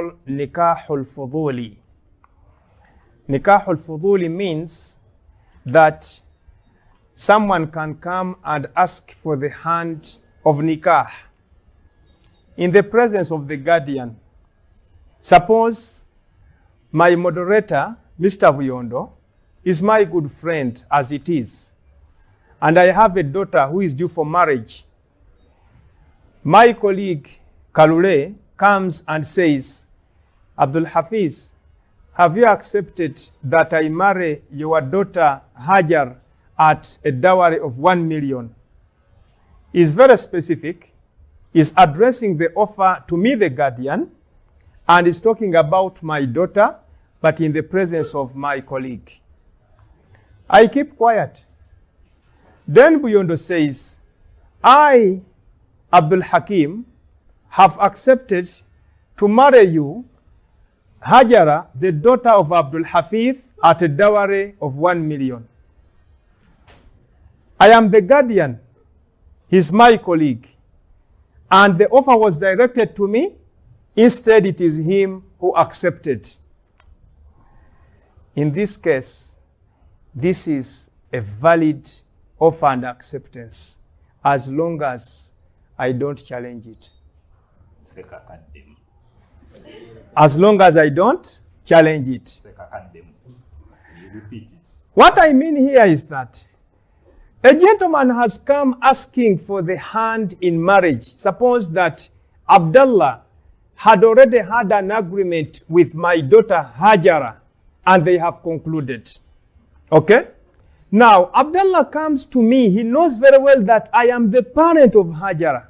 call Nikahul Fudhuli. Nikahul Fudhuli means that someone can come and ask for the hand of nikah in the presence of the guardian. Suppose my moderator, Mr. Buyondo, is my good friend as it is, and I have a daughter who is due for marriage. My colleague, Kalule, comes and says, Abdul Hafiz, have you accepted that I marry your daughter Hajar at a dowry of 1 million? Is very specific, is addressing the offer to me, the guardian, and is talking about my daughter, but in the presence of my colleague. I keep quiet. Then Buyondo says, I, Abdul Hakim, have accepted to marry you, Hajara, the daughter of Abdul Hafiz, at a dowry of 1 million. I am the guardian. He's my colleague. And the offer was directed to me. Instead, it is him who accepted. In this case, this is a valid offer and acceptance as long as I don't challenge it. As long as I don't challenge it. What I mean here is that a gentleman has come asking for the hand in marriage. Suppose that Abdullah had already had an agreement with my daughter Hajara, and they have concluded. Okay? Now, Abdullah comes to me. He knows very well that I am the parent of Hajara.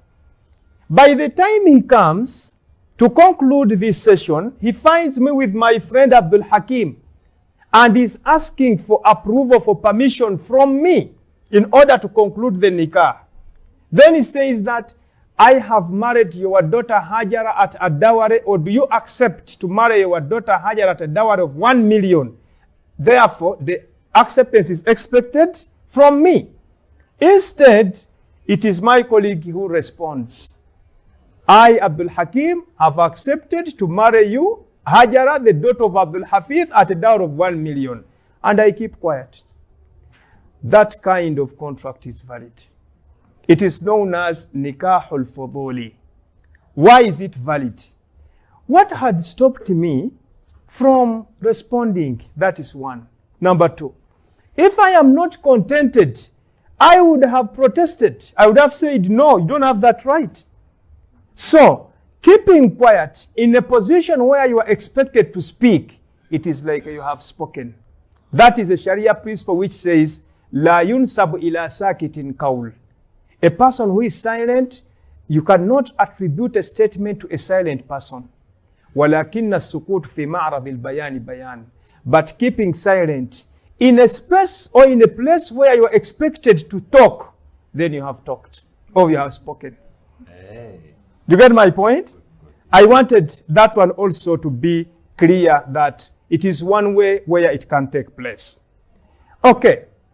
By the time he comes to conclude this session, he finds me with my friend Abdul Hakim and is asking for approval, for permission from me in order to conclude the nikah. Then he says that I have married your daughter Hajara at a dowry, or do you accept to marry your daughter Hajara at a dowry of 1 million? Therefore, the acceptance is expected from me. Instead, it is my colleague who responds. I, Abdul Hakim, have accepted to marry you, Hajara, the daughter of Abdul Hafiz, at a dowry of 1 million. And I keep quiet. That kind of contract is valid. It is known as Nikahul Fudhuli. Why is it valid? What had stopped me from responding? That is one. Number two, if I am not contented, I would have protested. I would have said, no, you don't have that right. So, keeping quiet in a position where you are expected to speak, it is like you have spoken. That is a Sharia principle which says, La yunsabu ila sakitin kaul. A person who is silent, you cannot attribute a statement to a silent person. Walakinna sukut fi ma'radil bayani bayan. But keeping silent in a space or in a place where you are expected to talk, then you have talked or you have spoken. Hey. Do you get my point? I wanted that one also to be clear that it is one way where it can take place. Okay.